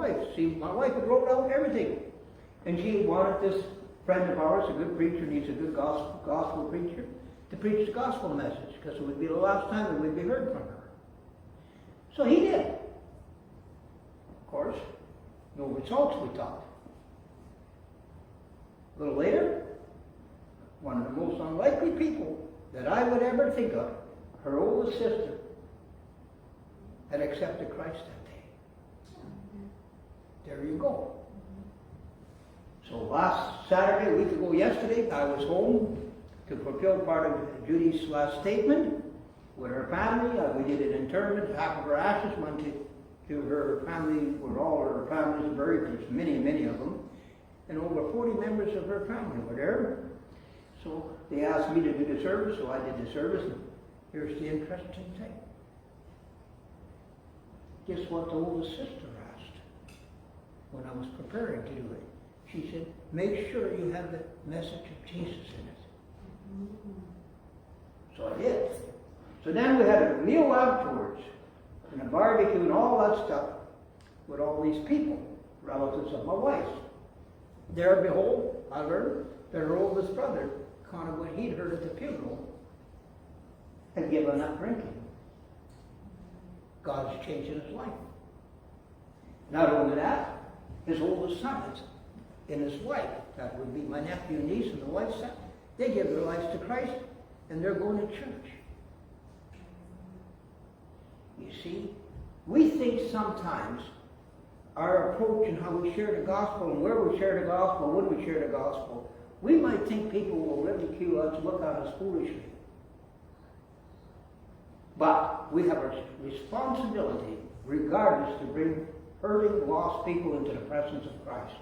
wife. See, my wife had wrote out everything. And she wanted this friend of ours, a good preacher, and he's a good gospel preacher, to preach the gospel message, because it would be the last time that we'd be heard from her. So he did. Of course, no results, we thought. A little later, one of the most unlikely people that I would ever think of, her oldest sister, had accepted Christ that day. There you go. So last Saturday, a week ago yesterday, I was home to fulfill part of Judy's last statement with her family. We did an interment. Half of her ashes went to her family, where all her family is buried. There's many, many of them. And over 40 members of her family were there. So they asked me to do the service, so I did the service. And here's the interesting thing. Guess what the oldest sister asked when I was preparing to do it? She said, make sure you have the message of Jesus in it. So I did. So then we had a meal afterwards, and a barbecue and all that stuff with all these people, relatives of my wife's. There, behold, I learned that her oldest brother, kind of what he'd heard at the funeral, had given up drinking. God's changing his life. Not only that, his oldest sons and his wife, that would be my nephew and niece and the wife's son, they give their lives to Christ and they're going to church. You see, we think sometimes our approach and how we share the gospel and where we share the gospel, when we share the gospel, we might think people will ridicule us, look at us foolishly. But we have a responsibility, regardless, to bring hurting, lost people into the presence of Christ.